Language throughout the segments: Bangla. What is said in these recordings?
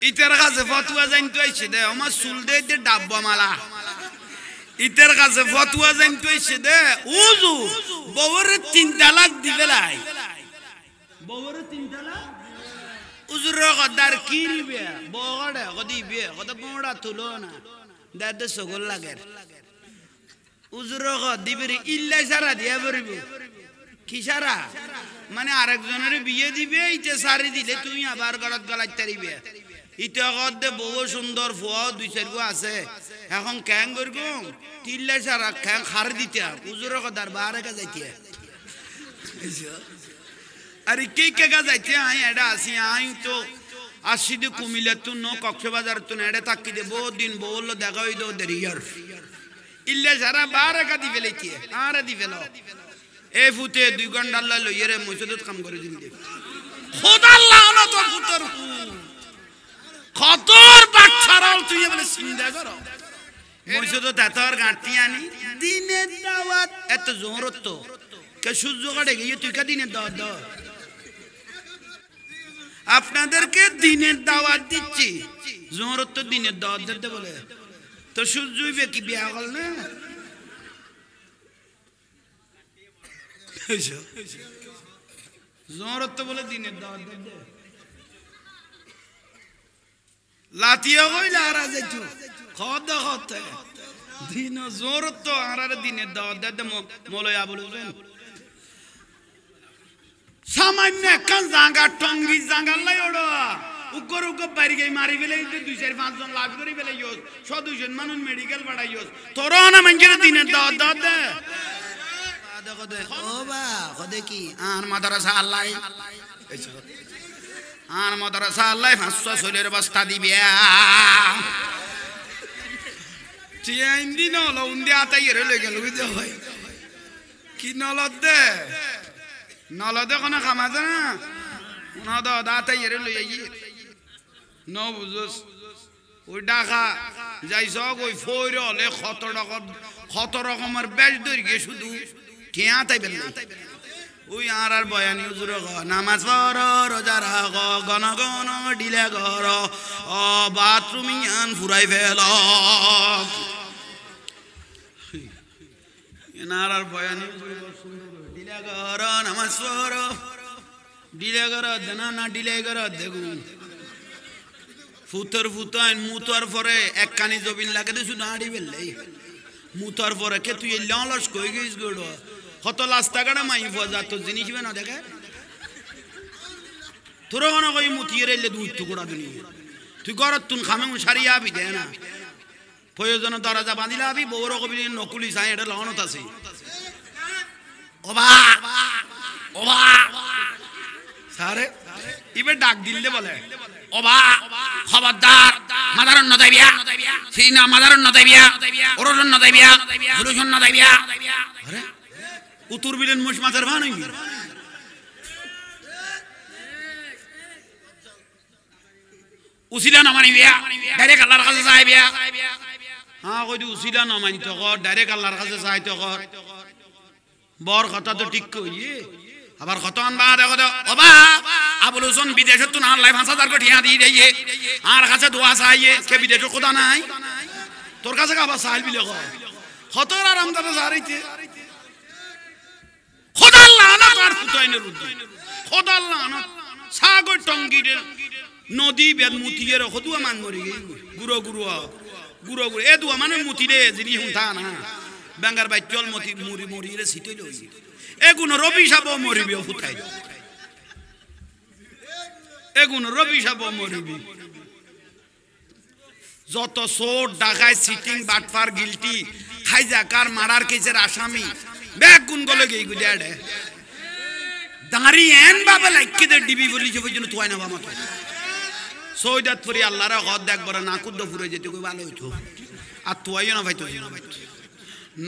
ইতার কাছে ফতুয়া জানতে আইছে দে আমার চুল দে ডাব্বা মালা ইতার কাছে ফতুয়া জানতে আইছে দে উজু বউরে 3 তালাক দিবে লাই বউরে 3 তালাক উজুর গদার কি দিবে বউড়া গদিবে গদ বউড়া তুলো না দাদা সগল লাগের উজুর গদিবে ইল্লা সারা দিয়া বরিব কি সারা মানে আরেকজনের বিয়ে দিবে ইতে সারি দিলে তুমি আবার গলত গলাইত তারিবে ইতে গদে বউ সুন্দর ফুয়া 2-4 গো আছে এখন ক্যাং করব তিল্লা সারা ক্যাং খার দিতে উজুর গদার বারে কা যাইতে আরে কে কে কা যাইতে আই এডা আসি আই তো আসি দে কুমিল্লা তো ন কক্সবাজার তো এডা তাকি দে বহু দিন বউল দেখা হই দো দেরিয়ার ইল্লা সারা বারে কা দিবে লইতে আরে দিবে লো এ ফুতে 2 ঘন্টা আল্লাহ লইরে মসজিদত কাম করে দিন দে খোদা আল্লাহ না তোর পুত্র খতর বাচ্চারাল তুই বলে চিন্তা করো মসজিদত এতর গাঁটি আনি দিনের দাওয়াত এত জোরত তো কে সূর্য কাটে গিয়ে তুই কা দিনের দাওয়াত দাও আপনাদেরকে দিনের দাওয়াত দিচ্ছি জোরত তো দিনের দাওয়াত দিতে বলে তো সূর্যই বে কি বিয়া হল না জোরত বলে দিনের দাওয়াত দে লাতিয়া কইলা আর যাইতো খদ খত দিন জোরত আর দিনের দাওয়াত দে মলয়া বলছেন সামান্য কান জাঙ্গা টঙ্গি জাঙ্গা লাই ওড়া উকর উকর বাড়ি গই মারি ফেলে 2-4-5 জন লাভ করি ফেলে ইয়স 100-200 মানুষ মেডিকেল বাড়াইয়স তোরা না মঞ্জের দিনের দাওয়াত দে ও বা কদে কি আর মাদ্রাসা আল্লাহ আর মাদ্রাসা আল্লাহ 500 সোলের বস্তা দিবে তিন দিন হলো উন্দি আতাই রে গেল বুঝতে হয় কি নলদে কোন খামাতে না নদ আতাই রে লই আই ন বুঝস ওই ডাকা যাইছ ওই ফইর হলে 100 রকমের বেশ ধরে গিয়ে শুধু ঠিয়া তাইবেন ওই আর বয়ানি হুজুর নামাজ পড়ো রোজা রাখো গণ গণ ডিলে ঘর বাথরুম ইয়ান ফুরাই ফেল এনার আর বয়ানি ডিলে ঘর নামাজ পড়ো ডিলে ঘর দেনা না ডিলে ঘর দেখুন ফুতর ফুতাইন মুতার পরে এক কানি জবিন লাগে দে শুধু আড়ি ফেললে মুতার পরে কে তুই লস কই গেছিস গোড় কত লাস্তা গাড়া মাই ফজা তো জিনিস না দেখে তোর কোন কই মুতিয়ে রেলে 2 টুকরা দুনি তুই ঘর তুন খামে সারিয়া আবি দে না প্রয়োজন দরজা বাঁধিলা আবি বউর কবি নকুলি চাই এটা লহনত আছে ওবা ওবা সারে ইবে ডাক দিলে বলে ওবা খবরদার মাদারন নদাইবিয়া সিনা মাদারন নদাইবিয়া ওরজন নদাইবিয়া হুলুজন নদাইবিয়া আরে উত্তর বিলেন মুশ মাথার ভান হইবি উসিলা না মানিবিয়া ডাইরেক্ট আল্লাহর কাছে যাইবিয়া হ্যাঁ কইদি উসিলা না মানিতো কর ডাইরেক্ট আল্লাহর কাছে যাইতো কর বর কথা তো ঠিক কইয়ে আবার কত আনবা দেখো তো ওবা আবুল হোসেন বিদেশে তো না আল্লাহ 5000 কোটি ঠিয়া দিয়ে দেইয়ে আর কাছে দোয়া চাইয়ে কে বিদেশে খোদা নাই তোর কাছে আবার সাইল বিলে কত আরাম দাদা সারাইতে খোদা আল্লাহ না তার ফুটাইনের রুদ্দি খোদা আল্লাহ না সাগর টঙ্গির নদী বেদ মুতিয়ে রে খদুয়া মান মরি গুরো এ দুয়া মানে মুতি রে জিনি হুঁথা না বাঙ্গার বাই চল মতি মুরি রে সিটই লই এগুন রবি সাব মরিবি ফুটাই এগুন রবি সাব মরিবি যত সোট ডাকায় সিটিং বাটফার গিলটি হাইজাকার মারার কেসের আসামি ব্যাগ গুন গলে গই গুডাড়ে দাঁড়ি এন বাবা লাইকে দে ডিবি বলি যে বুঝুন তুই না বাবা সৈদাত ফরি আল্লাহর গদ দেখবার নাকুদ ফুরে যেতে কই ভালো হইতো আর তুইও না ভাই তুই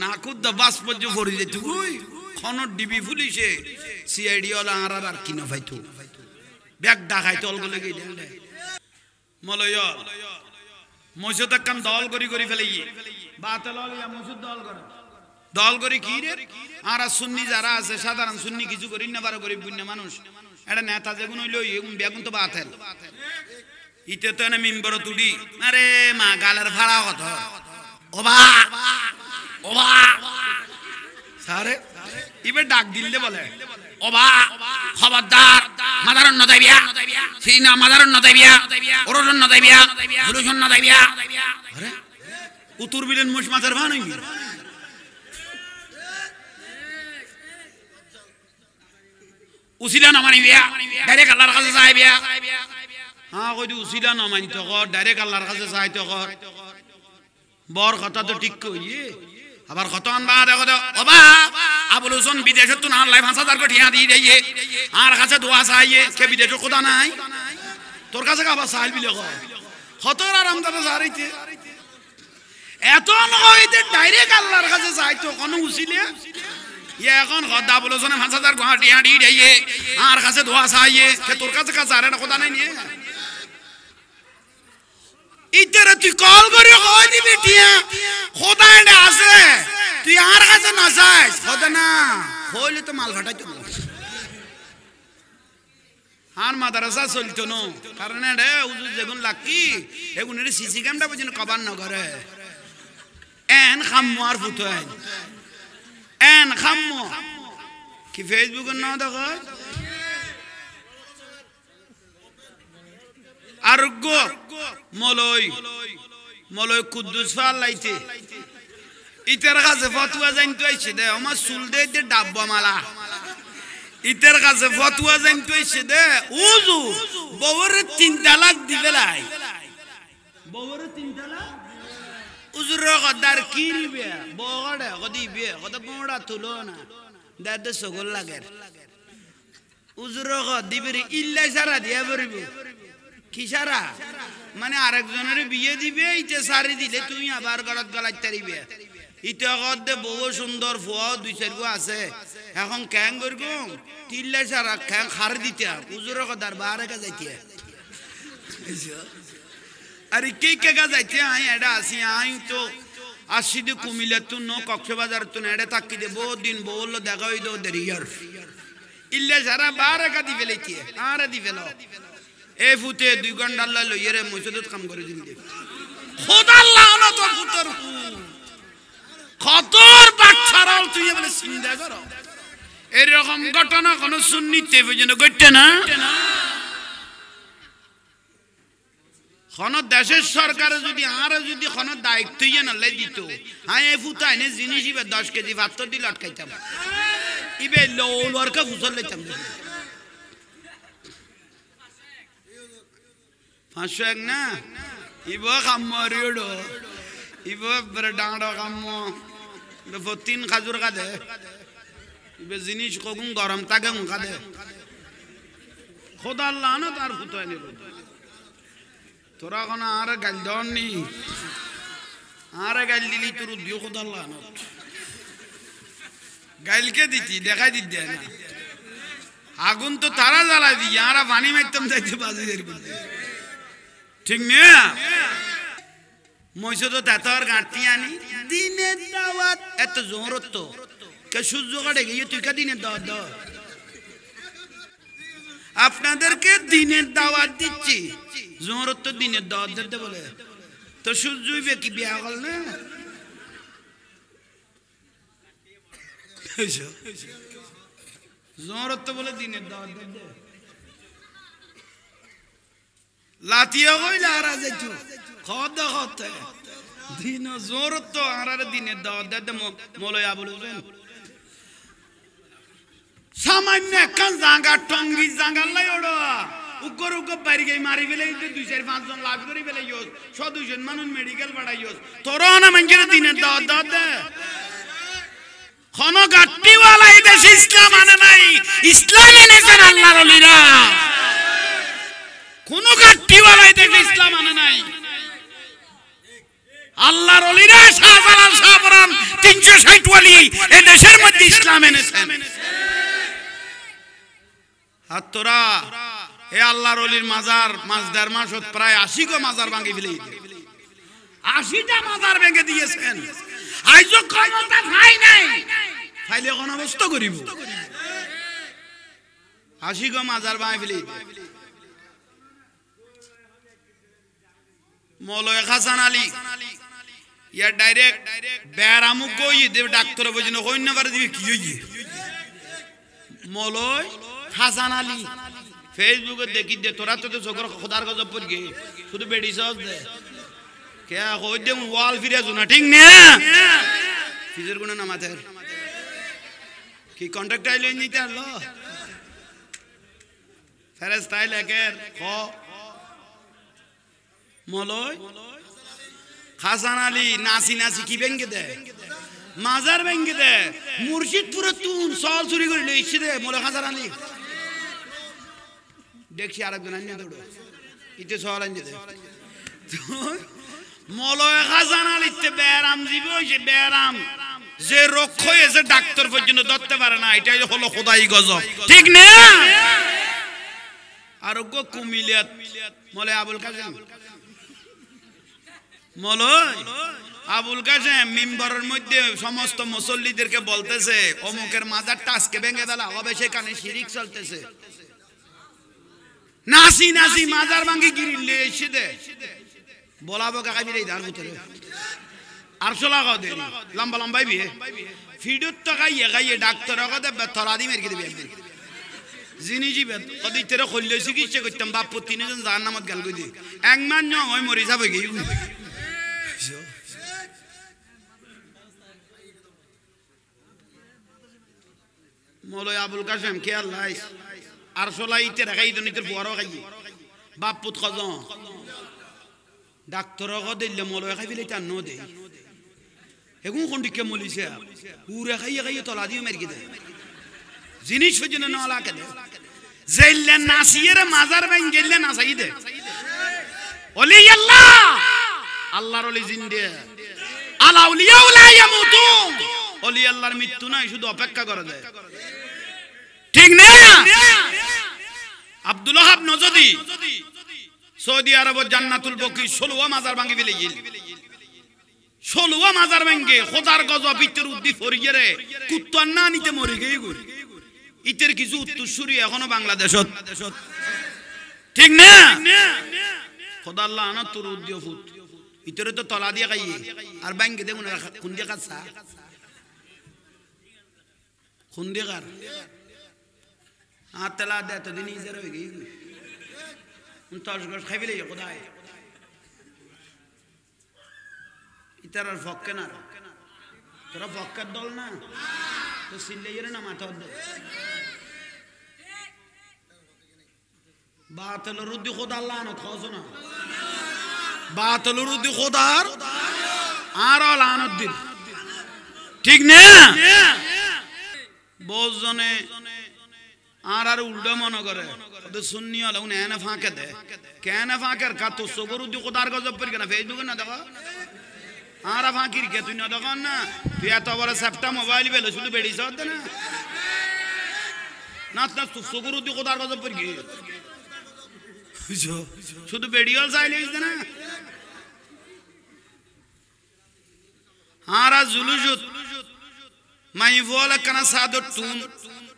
নাকুদ বাস পর্য ফুরে যেতে কই কোন ডিবি পুলিশে সিআইডি ওলা আর কি না ভাইতো ব্যাগ ডাকাই তল গলে গই দেন মলয় মসজিদ কাম দল করি ফেলাই বাতল ইয়া মসজিদ দল করি কি রে আর সুন্নি যারা আছে সাধারণ সুন্নি কিছু করি না বারো গরিব বুন্য মানুষ এটা নেতা যেগুন হইলো এগুন বেগুন তো বাতেল ইতে তো না মিম্বর তুডি আরে মা গালার ফাড়া কত ওবা ওবা সারে ইবে ডাক দিলে বলে ওবা খবরদার মাদারন নদাইবিয়া সিনা মাদারন নদাইবিয়া ওরজন নদাইবিয়া ফুলুজন নদাইবিয়া আরে উত্তর বিলেন মুশ মাথার ভানই উসিলা নামানি বিয়া ডাইরেক্ট আল্লাহর কাছে যাইবিয়া হ্যাঁ কই উসিলা নামানি তো কর ডাইরেক্ট আল্লাহর কাছে যাই তো কর বর কথা তো ঠিক কইয়ে আবার কতন বা দেখো ওবা আবুল হোসেন বিদেশে তো না লাই 5000 কোটি ঠিয়া দিয়ে দেইয়ে আর কাছে দোয়া চাইয়ে কে বিদেশে কোথা নাই তোর কাছে আবার চাইল বিলে কতর আরাম দাদা জারিতে এত নইতে ডাইরেক্ট আল্লাহর কাছে যাই তো কোন উসিলে এখন খদা আবুল হোসেন 5000 কোটি ঠিয়া দিয়ে দেইয়ে আর কাছে দোয়া চাইয়ে কে তোর কাছে আর এটা কোথা নাই নিয়ে ইতরে তুই কল করে কই দিবি টিয়া খোদা এনে আছে তুই আর কাছে না যাস খোদা না কইলে তো মাল ফাটাইতো না আর মাদ্রাসা চলতো না কারণ রে উজু যেগুন লাকি এগুনের সিসি ক্যামেরা পর্যন্ত কভার না করে এন খাম্মু আর ফুটো এন খাম্মু কি ফেসবুকে না দেখো আরোগ্য মলয় কুদ্দুস ফালাইতে ইতের কাছে ফতুয়া জানতে আইছে দে আমার চুল দে ডাব্বা মালা ইতের কাছে ফতুয়া জানতে আইছে দে উজু বউরে 3 তালাক দিবে লাই বউরে 3 তালাক উজুর গদার কিলবে বগড়ে গদিবে গদা বড়া তুলো না দাদা সগল লাগে উজুর গদিবে ইল্লা সারা দিয়া বরিব কিসারা মানে আরেকজনের বিয়ে দিবে ইতে সারি দিলে তুমি আবার গলত গলাইতে পারিবে ইতে গদে বহু সুন্দর ফুয়া 2-4 গো আছে এখন ক্যাং করব তিল্লা সারা ক্যাং খার দিতে উজুর গদার বারে কা যাইতে আরে কে কে কা যাইতে আই এডা আসি আই তো আসিদে কুমিল্লা তো ন কক্সবাজার তো এডা তাকি দে বহুত দিন বলল দেখা হইতো দেরিয়ার ইল্লা সারা বারে কা দিবে লইতে আরে দিবে ল এ ফুতে 2 ঘন্টা আল্লাহ লইরে মসজিদত কাম করে দিবি খোদা আল্লাহ না তোর ফুতর খতর বাচ্চারাও তুই বলে চিন্তা কর এরকম ঘটনা কোন সুন্নিতে পর্যন্ত ঘটে না কোন দেশের সরকার যদি আর যদি কোন দায়িত্ব ইয়ে না লাই দিত হ্যাঁ এ ফুতা এনে জিনিস ইবে 10 কেজি ভাত দিল আটকাইতাম ইবে লোলর কা ফুসল লইতাম 500 এক না ইবো খামরিড়ো ইবো ব্রেডাড়ো খামো দফ 3 খাজুর কাদে ইবে জিনিস কগুন গরম তাকে কাদে খোদা আল্লাহ না তার ফুতো এনে তোরা কোন আর গাল দনি আর গাল দিলি তোর দিও খোদা আল্লাহ না গালকে দিতি দেখাই দিত দে না আগুন তো তারা জ্বালাই দি আর পানি মারতাম যাইতে বাজিদের করতে ঠিক না মইছো তো তাতর গাঁটি আনি দিনের দাওয়াত এত জোরত তো কে সূর্য কাটে গিয়ে তুই কা দিনের দাওয়াত দাও আপনাদেরকে দিনের দাওয়াত দিচ্ছি জোরত তো দিনের দাওয়াত দিতে বলে তো সূর্যই বে কি বিয়া হল না জোরত তো বলে দিনের দাওয়াত দিতে লাতিয়া কইলা আর যাইতো খদ খদ দিন জোরত তো আর দিনের দাওয়াত দিতে মৌলভী আবুল হোসেন সামান্য একখান জাঙ্গা টঙ্গি জাঙ্গাল লাই ওড়ো উগর উগর বাইরে গই মারি ফেলে 2-4-5 জন লাভ করি ফেলে ইয়স 100-200 জন মানুষ মেডিকেল পাঠাইয়স তোরা না মঞ্জের দিনের দাওয়াত দাওয়াত দে কোন গাট্টিওয়ালা এই দেশে ইসলাম আনে নাই ইসলাম এনেছেন আল্লাহর ওলিরা কোন গাট্টিওয়ালা এই দেশে ইসলাম আনে নাই আল্লাহর ওলিরা শাহজালাল শাহপরান 360 ওলি এই দেশের মধ্যে ইসলাম এনেছেন আর তোরা এ আল্লাহর ওলির মাজার মাসদার মাসত প্রায় 80 গো মাজার ভাঙি ফেলে 80টা মাজার ভেঙে দিয়েছেন আইজো ক্ষমতা নাই নাই ফাইলে কোন অবস্থা করিব 80 গো মাজার ভাঙি ফেলে মৌলভী হাসান আলী ইয়া ডাইরেক্ট বেরামু কই দেব ডাক্তার বুঝিন কই না পারে দিবে কি হইছে মৌলভী হাসান আলী ফেসবুকে দেখি দে তোরা তো চোখর খোদার গজব পড় গে শুধু বেডি সজ দে কে কই দে ওয়াল ফিরে জুনা ঠিক না ফিজের গুণ নামাতে কি কন্টাক্ট আইলে নিতে আলো ফেরেশতাই লেখের খ মৌলভী হাসান আলী নাসি নাসি কি ভেঙ্গে দে মাজার ভেঙ্গে দে মুর্শিদপুরে তুন সল চুরি করে লইছে দে মৌলভী হাসান আলী দেখছি আরেকজন আনিয়ে দৌড়ো ইতে সল আনিয়ে দে মৌলভী হাসান আলীতে বেরাম জীবী হয়েছে বেরাম যে রক্ষ হয়েছে ডাক্তার পর্যন্ত ধরতে পারে না এটাই হলো খোদাই গজব ঠিক না আরোগ্য কুমিলিয়াত মৌলভী আবুল কাসেম মৌলভী আবুল কাসেম মিম্বরের মধ্যে সমস্ত মুসল্লিদেরকে বলতেছে অমুকের মাজারটা আজকে ভেঙে ফেলা হবে সেখানে শিরিক চলতেছে নাসি নাসি মাজার ভাঙ্গি গিরিলে এসে দে বলাবো কাকা বিরে ধার ভিতরে আর চলা দে লম্বা লম্বাই বিয়ে ফিডুত তো খাইয়ে ডাক্তার কাছে তলা দি মেরে দিবি একদিন জিনি জিবে কদি তেরে খল্লে চিকিৎসা করতাম বাপ তিনজন যার নামত গাল কই দি এক মান ন ওই মরি যাবে কি মৌলভী আবুল কাসেম কে আল্লাহ আর চলাইতে রাখাই দনিতের বড় খাই বাপ পুত খজ ডাক্তার দিলে মৌলভী খাই ফেলে তার নো দে এগুন কোন দিকে মলিছে পুরে খাইয়ে খাইয়ে তলা দিয়ে মেরে দেয় জিনিস ফজন্য নলা কে দে জেলে নাসিয়ের মাজার বাইন গেলে নাসাই দে ওলি আল্লাহ আল্লাহর ওলি জিন্দে আলা আউলিয়া লা ইয়ামুতুন ওলি আল্লাহর মৃত্যু নাই শুধু অপেক্ষা করে দেয় ঠিক না আব্দুল ওহাব নজদি সৌদি আরব জান্নাতুল বকি 16 মাজার ভাঙি ফেলে গিল 16 মাজার ভাঙে খোদার গজব ভিতর উদ্দি ফরিয়ে রে কুত্তার না নিতে মরে গই গই ইতের কিছু উত্তরসূরি এখনো বাংলাদেশত ঠিক না খোদা আল্লাহ আনা তোর উদ্দি ফুট ইতরে তো তলা দিয়ে খাইয়ে আর ভাঙে দেখুন কোন দিয়ে কাছা কোন দিয়ে কার আতলা দে তো দিন ইজার হয়ে গই উন তাজ গস খাইলে খোদায় ইতার ফক্কে না তোরা ফক্কার দল না তো সিল্লাইয়ের না মাথা দে বাতিল রুদ্দি খোদা আল্লাহ না খাওছো না বাতিল রুদ্দি খোদার আর লানত দিন ঠিক না বহুজনে আর উল্টো মনে করে সুন্নি হলে উনি এনে ফাঁকে দে কেন ফাঁকের কা তো সবর উদ্দি খোদার গজব পড়ি কেনা ফেসবুকে না দেখো আর ফাঁকির কে তুই না দেখুন না তুই এত বড় সেপ্টা মোবাইল বেলো শুধু বেড়িয়েছ না না না সবর উদ্দি খোদার গজব পড়ি শুধু বেড়িয়ে চাইলে না আর জুলুজুত মাই বলে কেন সাদর টুন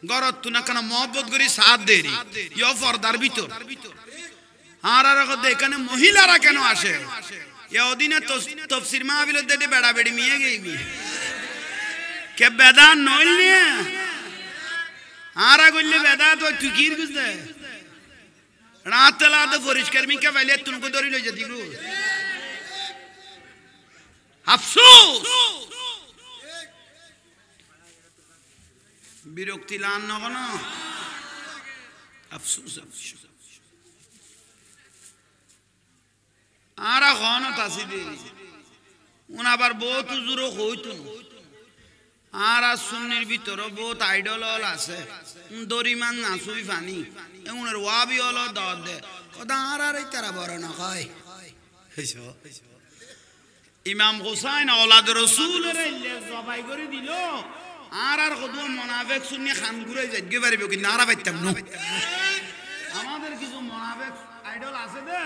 গরত তুনা কেন মহব্বত করি সাথ দেরি ইয় পর্দার ভিতর আর এখানে মহিলারা কেন আসে অদিনে তফসির মাহফিলের দেটে বেড়া বেড়ি মিয়ে গেই কে বেদা নইল নিয়ে আর করলে বেদা তো টুকির বুঝতে রাত রাত পরিষ্কার মিকা পাইলে তুনকে ধরি লই যেতি গো আফসোস বিরক্তি লান না কেন আফসোস আফসোস আর এখন তাসি দে উন আবার বহুত জোর হইতো আর সুন্নির ভিতরে বহুত আইডল আছে দরিমান নাসুই ফানি এমনের ওয়াবি হলো দর দে কদা আর তারা বড় না হয় ইমাম হুসাইন আওলাদ রাসূলের জবাই করে দিল আর কত মুনাফিক সুন্নি খান ঘুরে যাইতে পারবে কি নারা পাইতাম না আমাদের কিছু মুনাফিক আইডল আছে দে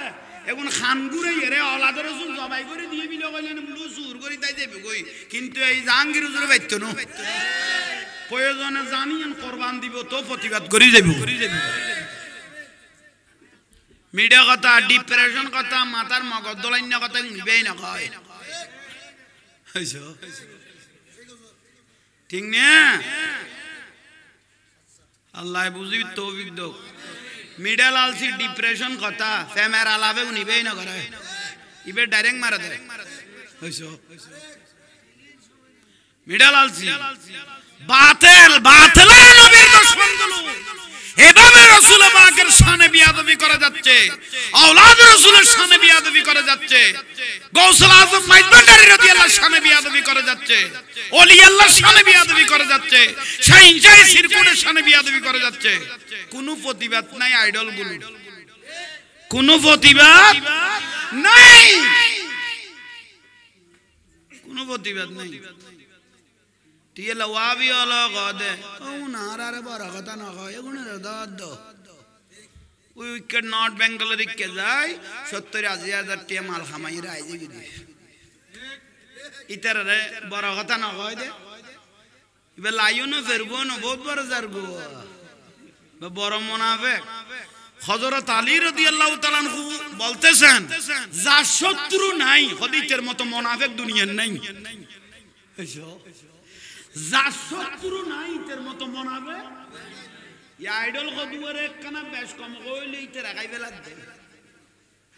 এখন খান ঘুরে এরে আওলাদ রাসূল জবাই করে দিয়ে বিলো কইলেন ব্লু সুর করে তাই যাবে কই কিন্তু এই জাহাঙ্গীর হুজুর পাইতো না প্রয়োজনে জানিয়েন কুরবান দিব তো প্রতিবাদ করে যাবে মিডিয়া কথা ডিপ্রেশন কথা মাথার মগজ দলাইন্য কথা নিবেই না কয় ঠিক না আল্লাহ বুঝি তৌফিক দাও মিডিয়া লালসি ডিপ্রেশন কথা ফেমের আলাপে নিবেই না করে ইবে ডাইরেক্ট মারা দেয় হইছো মিডিয়া লালসি বাতিল বাতিলে নবীর দুশমনগুলো এভাবে রাসূল পাকের শানে বিয়াদবি করা যাচ্ছে আওলাদ রাসূলের শানে বিয়াদবি করা যাচ্ছে গৌসুল আজম মাইজবান্ডারী রাদিয়াল্লাহু শানে বিয়াদবি করা যাচ্ছে ওলি আল্লাহর শানে বিয়াদবি করা যাচ্ছে শাহিন শাহী সিরকুটের শানে বিয়াদবি করা যাচ্ছে কোনো প্রতিবাদ নাই আইডল গুলো কোনো প্রতিবাদ নাই কোনো প্রতিবাদ নাই টিয়েলা ওয়াবি হলো গদে ও না আরে বড় কথা না হয় এগুলো দাদ উইকেট নর্থ বেঙ্গলের দিকে যায় 70,000 টিয়া মাল খামাই রাইজে গিয়ে ইতার বড় কথা না হয় দে ইবে লাইও না ফেরবো না বহুত বড় জারগো বড় মুনাফিক হযরত আলী রাদিয়াল্লাহু তাআলা আনহু বলতেছেন যা শত্রু নাই হদিতের মতো মুনাফিক দুনিয়ার নাই যা শত্রু নাই এর মতো মুনাফিক এই আইডল কদুয়ারে একখানা বেশ কম কইলে ইতে রাখাই ফেলা দে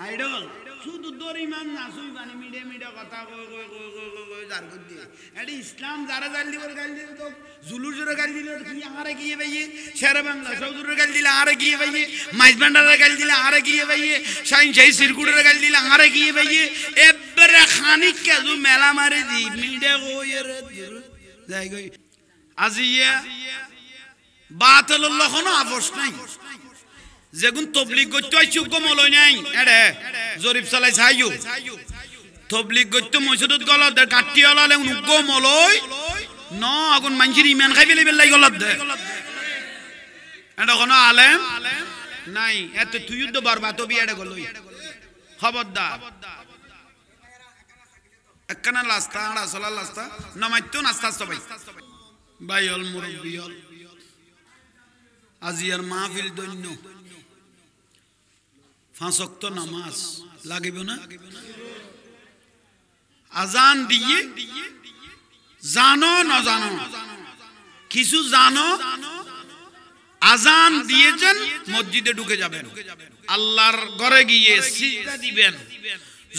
আইডল শুধু দরিমান না সুই বানি মিডিয়া মিডিয়া কথা কই কই কই কই কই জার কর দি এডি ইসলাম যারা জানলি বল গাল দিল তো জুলুর জোরে গাল দিল কি আরে কি ভাইয়ে শেরে বাংলা সৌদুরে গাল দিল আরে কি ভাইয়ে মাইজবান্ডারে গাল দিল আরে কি ভাইয়ে শাইন শাহী সিরকুটরে গাল দিল আরে কি ভাইয়ে এবারে খানিক কেজু মেলা মারি দি মিডিয়া কইরে যাই গই আজিয়া বাতিলের লক্ষণ আপোষ নাই যেগুন তবলিগ করতে আইছু কমলই নাই এডে জরিপ চালাই ছাইও তবলিগ করতে মসজিদত গলত কাটি হলালে কমলই ন আগুন মানজির ইমান খাই ফেলে বেলাই গলত দে এটা কোনো আলেম নাই এত তুই তো বরবাদ হবি এডে গলই খবরদার একখানা লাস্তা আড়া চলা লাস্তা নামাইতো নাস্তা সবাই বাইল মুরব্বিয়ল আজিয়ার মাহফিল দৈন্য 5 ওয়াক্ত নামাজ লাগিব না আজান দিয়ে জানো না জানো কিছু জানো আজান দিয়েছেন মসজিদে ঢুকে যাবেন আল্লাহর ঘরে গিয়ে সিজদা দিবেন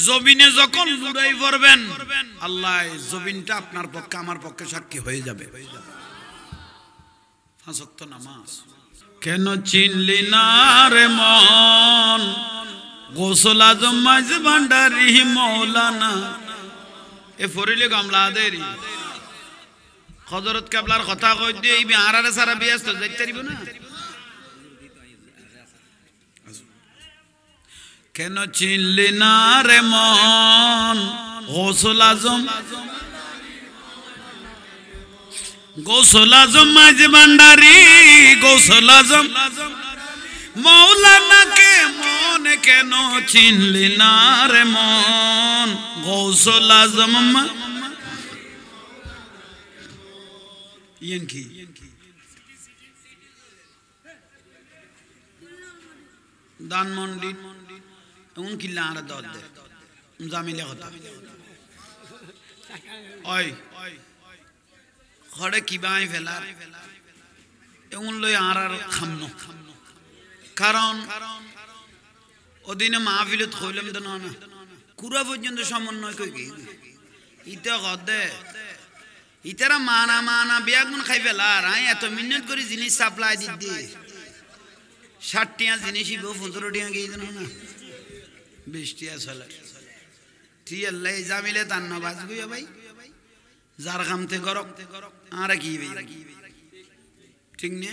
জমিনে যখন লুড়াই পড়বেন আল্লাহ জমিনটা আপনার পক্ষে আমার পক্ষে সাক্ষী হয়ে যাবে 5 ওয়াক্ত নামাজ কেন চিনলি না রে মন গৌসুল আজম মাইজবান্ডারী মাওলানা এ ফরিলে গামলা দেরি হযরত কেবলার কথা কই দিয়ে এই আরারে সারা ব্যস্ত যাইতে পারিব না কেন চিনলি না রে মন গৌসুল আজম গৌসুল আজম মাইজবান্ডারী গৌসুল আজম মাওলানা কে মন কেন চিনলি না রে মন গৌসুল আজম ইয়েন কি দানমন্ডি এমন কিল্লা আর দর দে জামিলে কথা ওই খড়ে কিবাই ফেলার এমন লই আর খামন কারণ ওদিনে মাহফিলত কইলাম তো না কুরা পর্যন্ত সমন্বয় কই কি ইতে গদে ইতারা মানা মানা বিয়াগুন খাই ফেলার আই এত মিনিট করে জিনিস সাপ্লাই দিদি 60 টিয়া জিনিসই 15 টিয়া গিয়ে জানো না 20 টিয়া চলে ঠিক আল্লাহ জামিলে তার না বাজ গইয়া ভাই যার কামতে গরক আর কি ভাই ঠিক না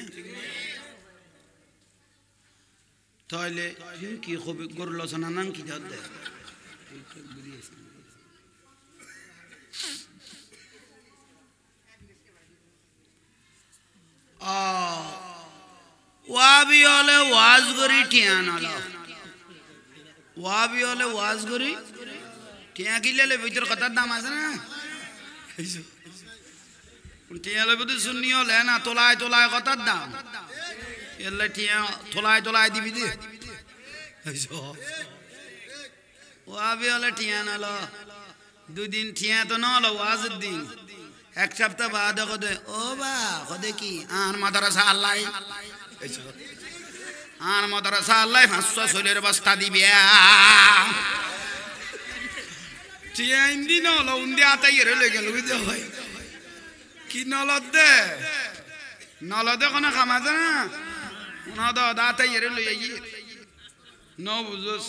তাহলে কি কবি গরুল লোচনা নাম কি দে ওয়াবি হলে ওয়াজ করি টিয়ান হলো ওয়াবি হলে ওয়াজ করি টিয়া কিনলে ভিতর কথার দাম আছে না টিয়ালে বুঝি শুনি হলে না তোলায় তোলায় কথার দাম এলে টিয়া তোলায় তোলায় দিবি দে ও আবে হলে ঠিয়া নালো দুদিন ঠিয়া তো নলো ওয়াজের দিন এক সপ্তাহ বাদ কদে ও বা কদে কি আর মাদ্রাসা আল্লাহ আর মাদ্রাসা আল্লাহ 500 সোলের বস্তা দিবে ঠিয়া ইন্দি নলো উন্দি আতাই রে গেল বুঝতে হয় কি নলদে কোনো খামাতে না নদ আতাই রে লই ন বুঝোস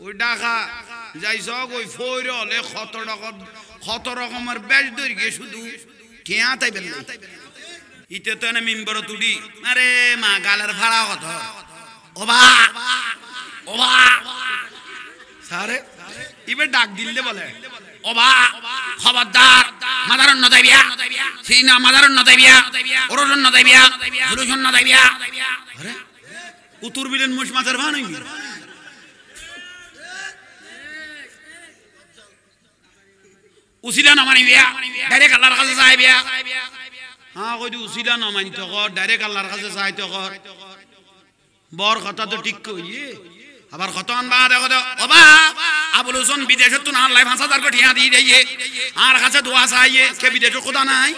ওই ডাকা যাইছ ওই ফৈর হলে কত রকমের বেশ দৈর্ঘ্যে শুধু ঠিয়া তাই বেল ইতে তো না মিম্বর তুড়ি আরে মা গালের ভাড়া কত ওবা ওবা সারে ইবে ডাক দিলে বলে ওবা খবরদার মাদারন নদাইবিয়া সিনা মাদারন নদাইবিয়া ওরজন নদাইবিয়া ফুলুজন নদাইবিয়া আরে উত্তর বিলেন মুশ মাথার ভানই উসিলা না মানি বিয়া ডাইরেক্ট আল্লাহর কাছে যাই বিয়া হ্যাঁ কই উসিলা না মানি তো ডাইরেক্ট আল্লাহর কাছে যাই তো বর কথা তো ঠিক কইয়ে আবার কত আনবা দেখো তো ওবা আবুল হোসেন বিদেশে তো না আল্লাহ 5000 কোটি ঠিয়া দিয়ে দেইয়ে আর কাছে দোয়া চাইয়ে কে বিদেশে খোদা নাই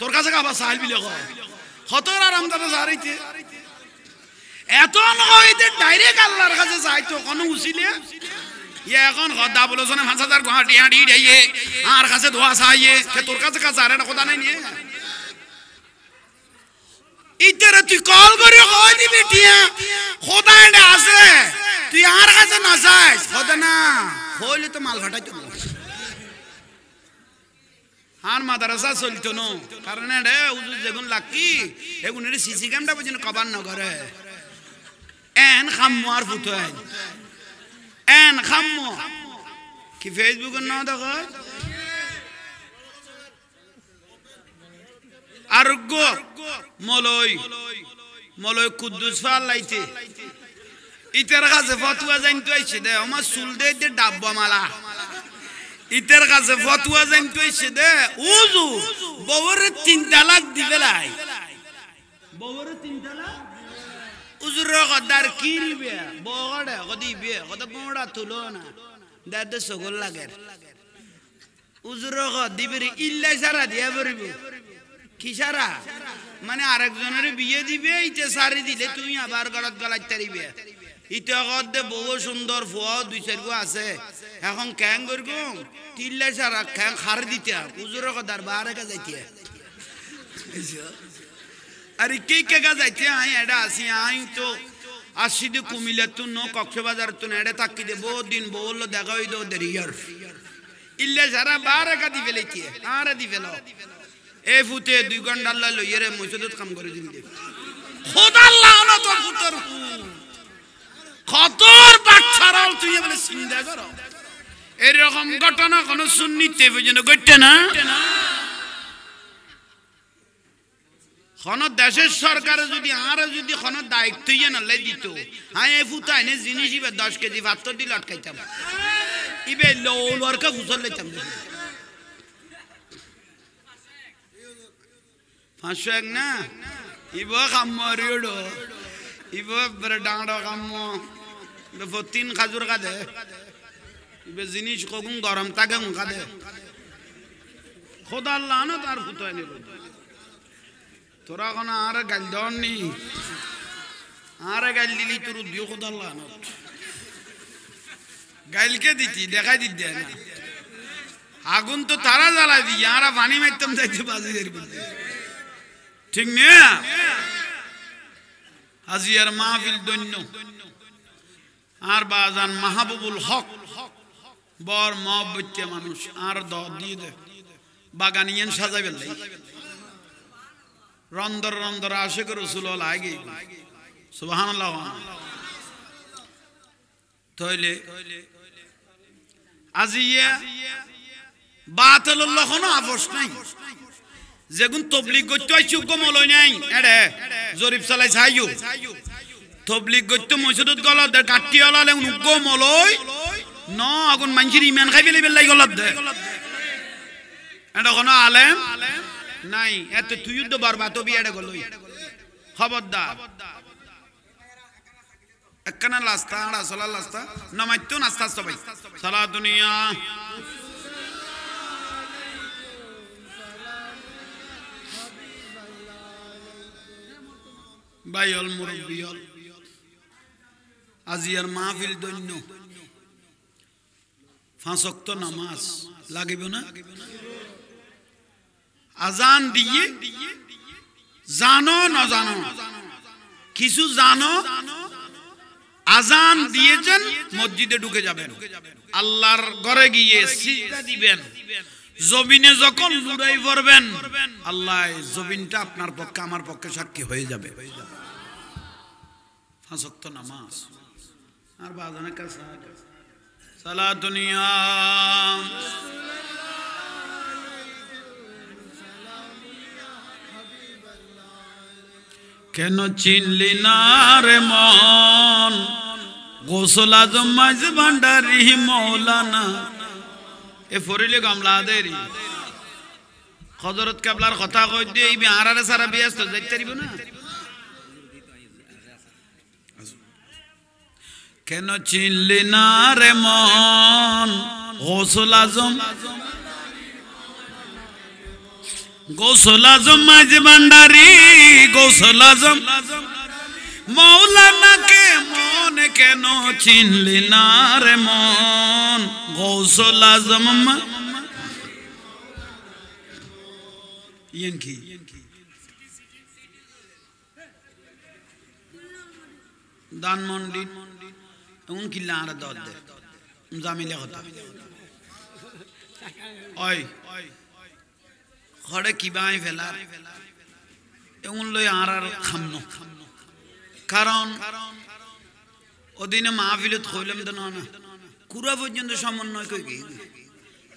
তোর কাছে আবার চাইল বিলে কত আরাম দাদা যাইতে এত নইতে ডাইরেক্ট আল্লাহর কাছে যাই তো কোন উসিলে এখন খোদা আবুল হোসেন 5000 কোটি ঠিয়া দিয়ে দেইয়ে আর কাছে দোয়া চাইয়ে কে তোর কাছে আর না খোদা নাই নিয়ে ইতরে তুই কল করে কই দিবি টিয়া খোদা এটা আছে তুই আর কাছে না যাস খোদা না হইলে তো মাল ফাটাইতো না আর মাদ্রাসা চলতো না কারণ এটা উজু যেগুন লাকি এগুনের সিসি ক্যামেরা পর্যন্ত কভার না করে এন খাম্মু আর ফুটো এন খাম্মু কি ফেসবুকের না দেখো আরোগ্য মলয় কুদ্দুস ফাল্লাইতে ইতের কাছে ফতুয়া জানতে আইছে দে আমার চুল দে ডাব্বা মালা ইতের কাছে ফতুয়া জানতে আইছে দে উজু বউর 3 তালাক দিবে লাই বউর 3 তালাক উজুর কদার কি নিবে বউড়ে কদিবে কত বউড়া তুলো না দাদা সগল লাগে উজুর কদিবে ইল্লা সারা দিয়া বরিব কিসারা মানে আরেকজনের বিয়ে দিবে ইতে সারি দিলে তুমি আবার গলত গলাইতে পারিবে ইতে কদে বহু সুন্দর ফুয়াও 2-4 গো আছে এখন ক্যাং করব তিল্লা সারা ক্যাং খার দিতে হুজুর কদার বারে কা যাইতে আরে কে কে কা যাইতে আই এডা আসি আই তো আসিদে কুমিল্লা তো ন কক্সবাজার তো এডা তাকি দে বহু দিন বললো দেখা হই দো দেরিয়ার ইল্লা সারা বারে কা দিবে লইতে আরে দিবে লো এ ফুতে 2 ঘন্টা আল্লাহ লইরে মসজিদত কাম করে দিন দে খোদা আল্লাহ না তোর পুত্র কতর বাচ্চারাও তুই বলে চিন্তা করো এরকম ঘটনা কোন সুন্নিতে পর্যন্ত ঘটে না কোন দেশের সরকার যদি আর যদি কোন দায়িত্ব ইয়ে না লাই দিত হ্যাঁ এ ফুতা এনে জিনিস ইবে 10 কেজি ভাত দিল আটকাইতাম ইবে লোলরকা ফুসল লইতাম 500 এক না ইব খামরিড়ো ইব বড় কামো ফতিন খাজুর কাদে ইবে জিনিস কগুন গরম থাকে কাদে খোদা আল্লাহ না তার ফুতায় নিল তোরা কোন আর গাল দনি আর গাল দিলি তোর দিও খোদা আল্লাহ না গাইলকে দিতি দেখাই দিত না আগুন তো তারা জ্বালাই দি আর পানি মারতাম যাইতে বাজে ঠিক না হাজিয়ার মাহফিল দন্য আর বাজান মাহবুবুল হক বর মহব্বতে মানুষ আর দ দিয়ে দে বাগানিয়ান সাজাবেন লাই রন্দর রন্দর আশিক রাসূল লাগে সুবহানাল্লাহ তাইলে আজিয়া বাতিলুল্লাহ কোনো আপোষ নাই যেগুন তবলিগ করতে আইছো গমলই নাই এড়ে জরিপ চালাই ছাইও তবলিগ করতে মসজিদত গলত দে কাটি হলালে গমলই ন আগুন মানজির ইমান খাই ফেলে বেলাই গলত দে এটা কোনো আলেম নাই এত তুই তো বরবাদ হবি এড়ে গলই খবরদার একখানা লাস্তা আড়া সলার লাস্তা নামাইতো নাস্তা সবাই সালা দুনিয়া বাইল মুরব্বিয়ল আজিয়ার মাহফিল দৈন্য 5 ওয়াক্ত নামাজ লাগিব না আজান দিয়ে জানো না জানো কিছু জানো আজান দিয়েছেন মসজিদে ঢুকে যাবেন আল্লাহর ঘরে গিয়ে সিজদা দিবেন জমিনে যখন লুড়াই পড়বেন আল্লাহ জমিনটা আপনার পক্ষে আমার পক্ষে সাক্ষী হয়ে যাবে 5 ওয়াক্ত নামাজ আর বাজানে কাছে সালাতুন ইয়া কেন চিনলি না রে মন গোসল আজম মাঝ ভান্ডারি মৌলানা এ ফরিলে গামলা দেরি হযরত কেবলার কথা কই দিয়ে এই বিহারারে সারা ব্যস্ত যাইতে পারিব না কেন চিনলি না রে মন গোসল আজম মাঝ ভান্ডারি গোসল আজম মৌলানা কে মন কেন চিনলি না রে মন গোসল আজম ইয়েন কি দানমন্ডি এমন কিল্লা আর দর দে জামিলে কথা ওই খড়ে কিবাই ফেলার এমন লই আর খামনো কারণ ওদিনে মাহফিলত কইলাম তো না কুরা পর্যন্ত সমন্বয় কই কি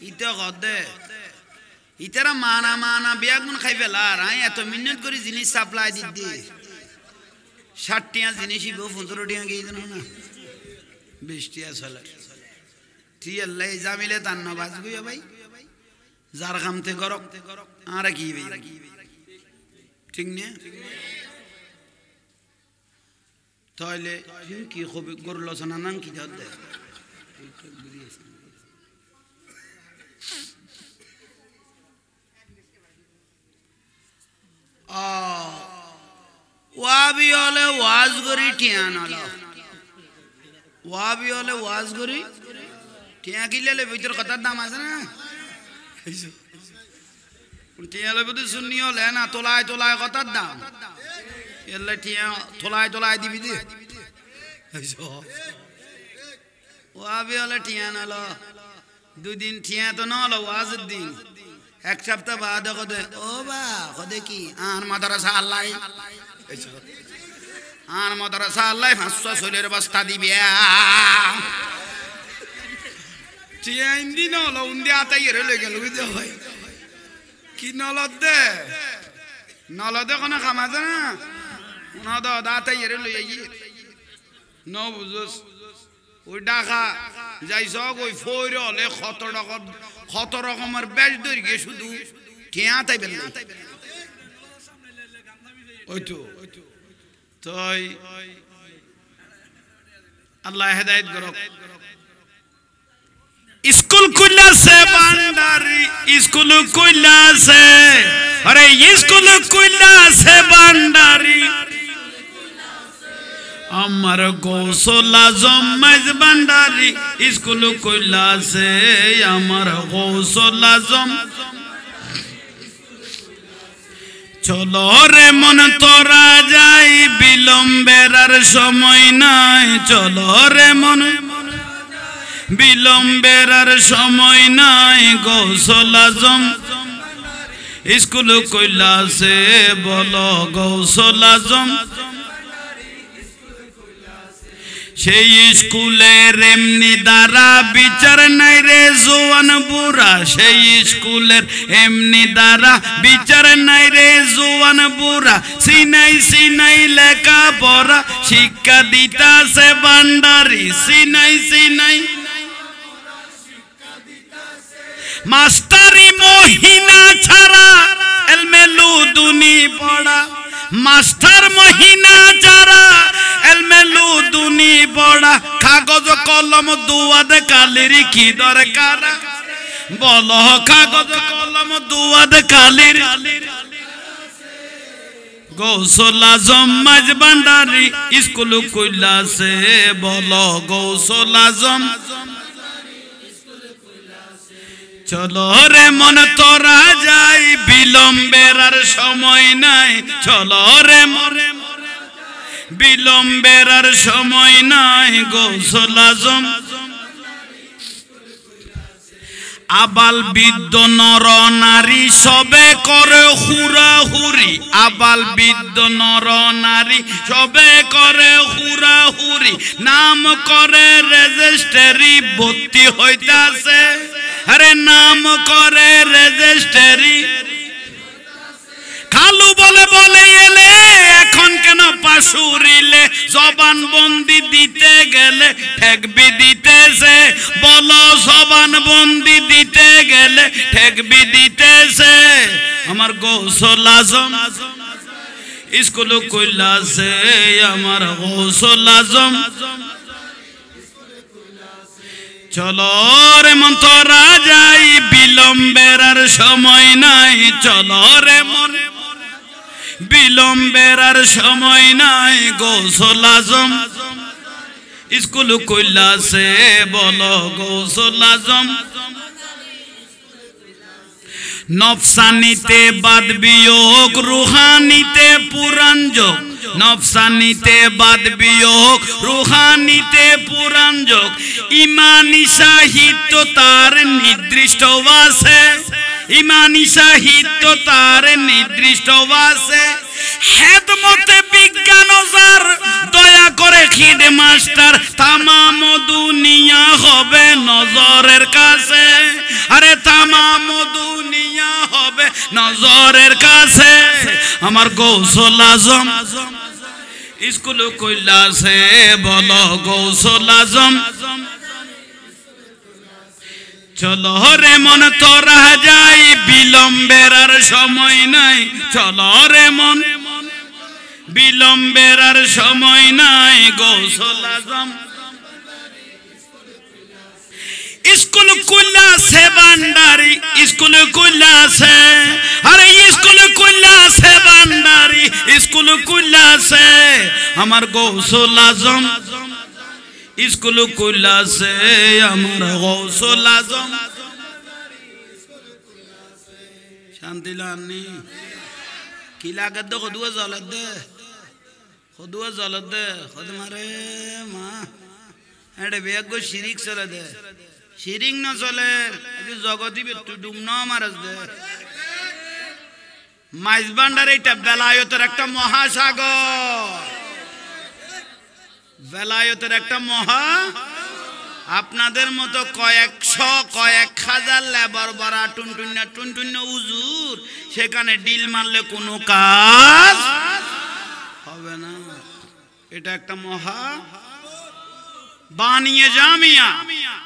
ইটা গদে ইতারা মানা বিয়াগুন খাই ফেলার আই এত মিনিট করে জিনিস সাপ্লাই দিদি 60 টিয়া জিনিসই 15 টিয়া গিয়ে জানো না 20 টিয়া চলে ঠিক আল্লাহ জামিলে তার না বাজবি ভাই যার কামতে গরক আর কি ঠিক না তাহলে কি হবে গরু লসনা নাম কি ধরতে ওয়াবি হলে ওয়াজ করি টিয়ান হলো ওয়াবি হলে ওয়াজ করি টিয়া কিনলে ভিতর কথার দাম আছে না টিয়ালে বুঝি শুনি হলে না তোলায় তোলায় কথার দাম এলে টিয়া তোলায় তোলায় দিবি দে ওয়াবি হলে টিয়া নালো 2 দিন টিয়া তো না হলো ওয়াজের দিন 1 সপ্তাহ বাদ কদে ও বা কদে কি আর মাদ্রাসা আল্লাহ আর মাদ্রাসা আল্লাহ 500 সোলের বস্তা দিবে টিয়া ইন্দি না হলো উন্দি আতাই রে গেল বুঝতে হয় কি নলদে কোনো খামাছে না নদ দাতাই রে লই আই ন বুঝস ওই ডাকা যাইছ ওই ফইর হলে 100 রকমের বেশ ধরে গিয়ে শুধু টিয়া তাই বেল ওই তো তাই আল্লাহ হেদায়েত করুক स्कूल खुला से भंडारी स्कूल खुला से अरे स्कूल खुला से भंडारी अमर गौसल आजम मज भंडारी स्कूल खुला से अमर गौसल आजम चलो रे मन तोरा जाई बिलम्बेर आर समय নাই चलो रे मन বিলম্বের আর সময় নাই গৌসল আজম স্কুল কইলাছে বলো গৌসল আজম সেই স্কুলের এমনি দ্বারা বিচার নাই রে জোয়ান বুড়া সেই স্কুলের এমনি দ্বারা বিচার নাই রে জোয়ান বুড়া সিনাই সিনাই লেখা পড়া শিক্ষা দিতাছে ভান্ডারি সিনাই সিনাই মাস্টারি মহিনা ছাড়া এলমে লুদুনি পড়া মাস্টার মহিনা ছাড়া এলমেলু দুনি বড়া কাগজ কলম দুয়াদ কালির কি দরকার বলো কাগজ কলম দুয়াদ কালির গৌসুল আজম মাঝ ভান্ডারি স্কুল কইলাছে বলো গৌসুল আজম চলো রে মন তোরা যাই বিলম্বের আর সময় নাই চলো রে মরে বিলম্বের আর সময় নাই গৌসুল আজম আবাল বৃদ্ধ নর নারী সবে করে হুরাহুরি আবাল বৃদ্ধ নর নারী সবে করে হুরাহুরি নাম করে রেজিস্ট্রি ভর্তি হইতাছে আরে নাম করে রেজিস্ট্রি খালু বলে বলে এলে এখন কেন পাশুরিলে জবান বন্দি দিতে গেলে ঠেকবি দিতেছে বলো জবান বন্দি দিতে গেলে ঠেকবি দিতেছে আমার গৌসুল আজম স্কুল কইলাছে আমার গৌসুল আজম চলো রে মন তোরা যাই বিলম্বের আর সময় নাই চলো রে মন বিলম্বের আর সময় নাই গৌসুল আজম স্কুল কইলাছে বলো গৌসুল আজম নফসানিতে বাদ বিয়োগ রুহানিতে পুরাণ যোগ নফসানিতে বাদ বিয়োগ রুহানিতে পুরাণ যোগ ইমানি সাহিত্য তার নির্দিষ্ট আছে ইমানি সাহিত্য তার নির্দিষ্ট আছে হেদমতে বিজ্ঞান যার দয়া করে খিদে মাস্টার তামাম দুনিয়া হবে নজরের কাছে আরে তামাম দুনিয়া হবে নজরের কাছে আমার গৌসুল আজম স্কুল কইলাছে বলো গৌসুল আজম চলো রে মন তোরা যাই বিলম্বের আর সময় নাই চলো রে মন বিলম্বের আর সময় নাই গৌসুল আজম স্কুল কইলাছে ভান্ডারি স্কুল কইলাছে আরে স্কুল কইলাছে ভান্ডারি স্কুল কইলাছে আমার গৌসুল আজম স্কুল কইলাছে আমার গৌসুল আজম শান্তি লানি কি লাগে দে খদুয়া জলত দে খদুয়া জলত দে খদ মারে মা এডে বেগো শিরিক চলে দে শিরিক না চলে জগতি তুই ডুম না মারস দে মাইজ ভান্ডার এটা বেলায়েতের একটা মহাসাগর বেলায়েতের একটা মহা আপনাদের মতো কয়েকশো কয়েক হাজার লেবার বাড়া টুনটুন্য হুজুর সেখানে ডিল মারলে কোনো কাজ হবে না এটা একটা মহা বানিয়ে জামিয়া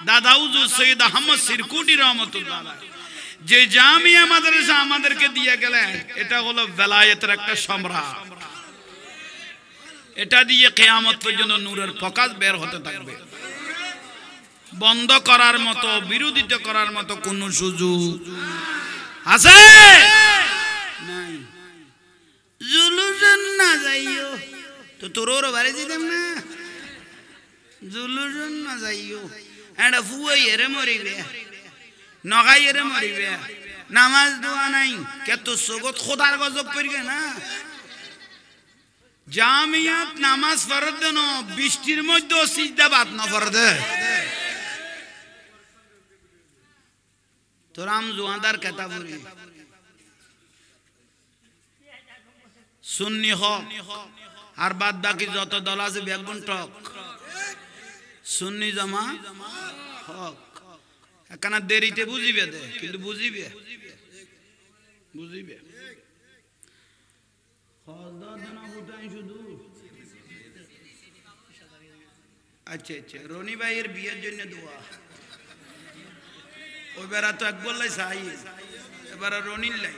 দাদা হুজুর সৈয়দ আহমদ সিরকুটি রহমতুল্লাহ যে জামিয়া মাদ্রাসা আমাদেরকে দিয়ে গেলেন এটা হলো বেলায়েতের একটা সম্রাট এটা দিয়ে কিয়ামত পর্যন্ত নূরের প্রকাশ বের হতে থাকবে বন্ধ করার মতো বিরোধিতা করার মতো কোনো সুযোগ আছে নাই জুলুজন না যাইও তো তোর বাড়ি যেতাম না জুলুজন না যাইও এটা ফুয়াই এরে মরিবে নগাই এরে মরিবে নামাজ দোয়া নাই কে তো সগত খোদার গজব পড়বে না জামিয়াত নামাজ ফরজ দেন বৃষ্টির মধ্যে সিজদা বাদ না ফরজ তোরাম জোয়াদার কেতাবুরি সুন্নি হক আর বাদ বাকি যত দল আছে বেগুন টক সুন্নি জামা হক এখানে দেরিতে বুঝিবে দে কিন্তু বুঝিবে বুঝিবে আচ্ছা আচ্ছা রনি ভাইয়ের বিয়ের জন্য দোয়া ওই বেড়া তো এক বললাই চাই এবার রনির লাই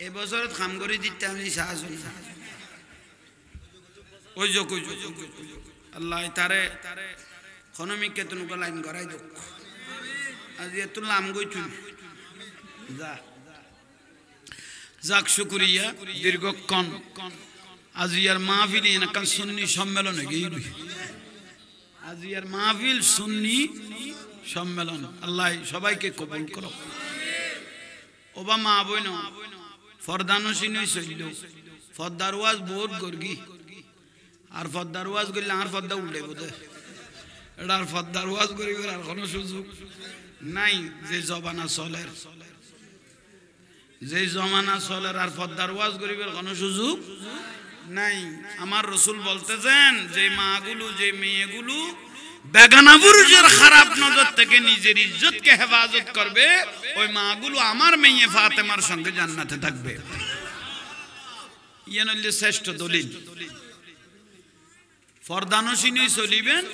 এবছর খাম করে দিতে আমি সাহায্য ওই যে আল্লাহ তারে খনমিকে তুমি লাইন করাই দো আজ এত লাম গইছুন যা যাক শুকরিয়া দীর্ঘক্ষণ আজিয়ার মাহফিল এনাকান সুন্নি সম্মেলনে গেইবি আজিয়ার মাহফিল সুন্নি সম্মেলন আল্লাহ সবাইকে কবুল করো ওবা মা বই না ফরদানসিন হইছিল ফদ্দার ওয়াজ বহুত গর্গি আর ফদ্দার ওয়াজ করলে আর ফদ্দা উল্টে বোধ এটা আর ফদ্দার ওয়াজ করি আর কোনো সুযোগ নাই যে জমানা চলের যে জমানা চলের আর ফদ্দার ওয়াজ করিবার কোনো সুযোগ নাই আমার রসুল বলতেছেন যে মাগুলো যে মেয়েগুলো বেগানা পুরুষের খারাপ নজর থেকে নিজের ইজ্জতকে হেফাজত করবে ওই মাগুলো আমার মেয়ে ফাতেমার সঙ্গে জান্নাতে থাকবে ইয়ে নইলে শ্রেষ্ঠ দলিল ফরদানসিনী চলিবেন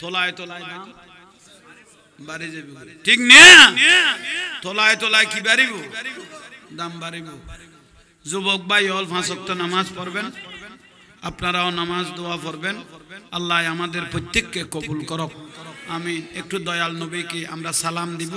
তোলায় তোলায় দাম বাড়ি যাবে ঠিক না তোলায় তোলায় কি বাড়িব দাম বাড়িব যুবক ভাই হল 5 ওয়াক্ত নামাজ পড়বেন আপনারাও নামাজ দোয়া পড়বেন আল্লাহ আমাদের প্রত্যেককে কবুল করুক আমিন একটু দয়াল নবীকে আমরা সালাম দিব